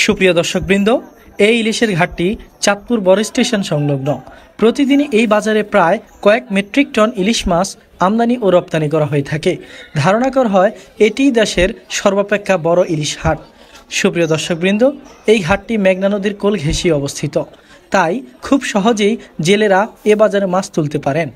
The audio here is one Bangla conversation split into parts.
সুপ্রিয় দর্শকবৃন্দ, এই ইলিশের ঘাটটি চাঁদপুর বড় স্টেশন সংলগ্ন। প্রতিদিনই এই বাজারে প্রায় কয়েক মেট্রিক টন ইলিশ মাছ আমদানি ও রপ্তানি করা হয়ে থাকে। ধারণা করা হয় এটি দেশের সর্বাপেক্ষা বড় ইলিশ হাট। সুপ্রিয় দর্শকবৃন্দ, এই ঘাটটি মেঘনা নদীর কোল ঘেঁষিয়ে অবস্থিত, তাই খুব সহজেই জেলেরা এ বাজারে মাছ তুলতে পারেন।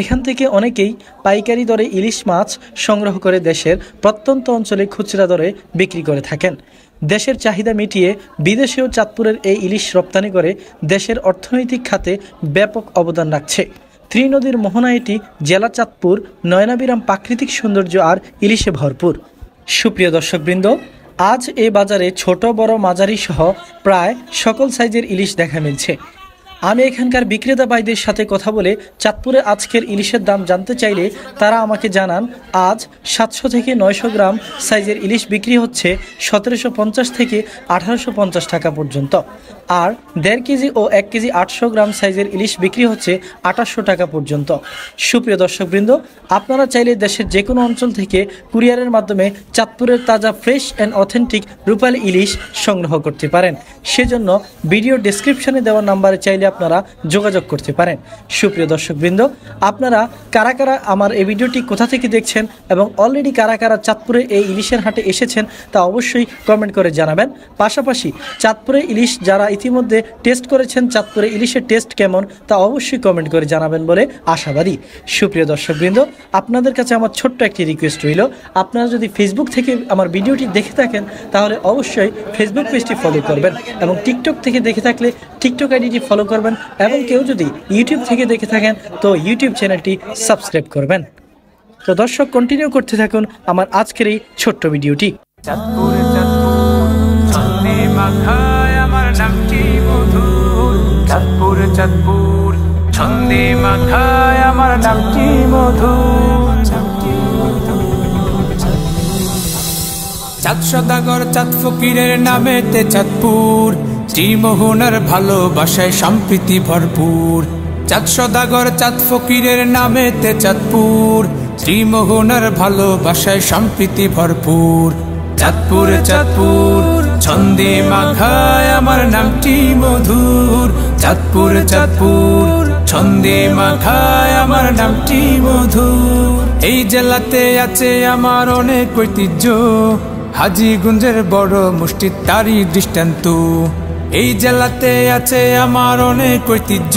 এখান থেকে অনেকেই পাইকারি দরে ইলিশ মাছ সংগ্রহ করে দেশের প্রত্যন্ত অঞ্চলে খুচরা দরে বিক্রি করে থাকেন। দেশের চাহিদা মিটিয়ে বিদেশেও চাঁদপুরের এই ইলিশ রপ্তানি করে দেশের অর্থনৈতিক খাতে ব্যাপক অবদান রাখছে। ত্রিনদীর মোহনা এটি জেলা চাঁদপুর, নয়নাবিরাম প্রাকৃতিক সৌন্দর্য আর ইলিশে ভরপুর। সুপ্রিয় দর্শকবৃন্দ, আজ এই বাজারে ছোট বড় মাঝারি সহ প্রায় সকল সাইজের ইলিশ দেখা মিলছে। আমি এখানকার বিক্রেতা ভাইদের সাথে কথা বলে চাঁদপুরে আজকের ইলিশের দাম জানতে চাইলে তারা আমাকে জানান, আজ 700 থেকে 900 গ্রাম সাইজের ইলিশ বিক্রি হচ্ছে 1750 থেকে 1850 টাকা পর্যন্ত, আর 1.5 কেজি ও 1 কেজি 800 গ্রাম সাইজের ইলিশ বিক্রি হচ্ছে 2800 টাকা পর্যন্ত। সুপ্রিয় দর্শকবৃন্দ, আপনারা চাইলে দেশের যে কোনো অঞ্চল থেকে কুরিয়ারের মাধ্যমে চাঁদপুরের তাজা ফ্রেশ অ্যান্ড অথেন্টিক রূপালী ইলিশ সংগ্রহ করতে পারেন। সেজন্য ভিডিও ডেসক্রিপশনে দেওয়া নাম্বারে চাইলে আপনারা যোগাযোগ করতে পারেন। সুপ্রিয় দর্শকবৃন্দ, আপনারা কারা কারা আমার এই ভিডিওটি কোথা থেকে দেখছেন এবং অলরেডি কারা কারা চাঁদপুরে এই ইলিশের হাটে এসেছেন তা অবশ্যই কমেন্ট করে জানাবেন। পাশাপাশি চাঁদপুরে ইলিশ যারা ইতিমধ্যে টেস্ট করেছেন, চাঁদপুরে ইলিশের টেস্ট কেমন তা অবশ্যই কমেন্ট করে জানাবেন বলে আশাবাদী। সুপ্রিয় দর্শকবৃন্দ, আপনাদের কাছে আমার ছোট্ট একটি রিকোয়েস্ট রইল, আপনারা যদি ফেসবুক থেকে আমার ভিডিওটি দেখে থাকেন তাহলে অবশ্যই ফেসবুক পেজটি ফলো করবেন, এবং টিকটক থেকে দেখে থাকলে টিকটক আইডিটি ফলো করবেন, এবং কেউ যদি ইউটিউব থেকে দেখে থাকেন তো ইউটিউব চ্যানেলটি সাবস্ক্রাইব করবেন। তো দর্শক, কন্টিনিউ করতে থাকুন আমার আজকের এই ছোট্ট ভিডিওটি। চাঁদপুর ছন্দে মাখায় আমার নামটি মধুর। চাঁদ সদাগর চাঁদ ফকিরের নামেতে চাঁদপুর, ত্রিমোহনার ভালোবাসায় সম্প্রীতি ভরপুর। চাঁদ সদাগর চাঁদ ফকিরের নামেতে চাঁদপুর, ত্রিমোহনার ভালোবাসায় সম্প্রীতি ভরপুর। চাঁদপুর ছন্দে মাখায় আমার নামটি মধুর। চাঁদপুর ছন্দে মাখায় আমার নামটি মধুর। এই জেলাতে আছে আমার অনেক ঐতিহ্য, হাজীগঞ্জের বড় মুষ্টি তারই দৃষ্টান্ত। এই জেলাতে আছে আমার অনেক ঐতিহ্য,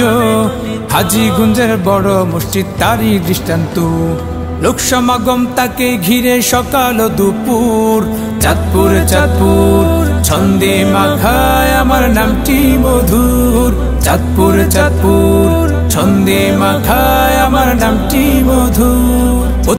হাজীগঞ্জের বড় মুষ্টি তারই দৃষ্টান্ত। লোক সমাগম তাকে ঘিরে সকাল ও দুপুর। চাঁদপুর ছন্দে মাখায় আমার নামটি মধুর। চাঁদপুর ছন্দে মাখায় আমার নামটি মধুর।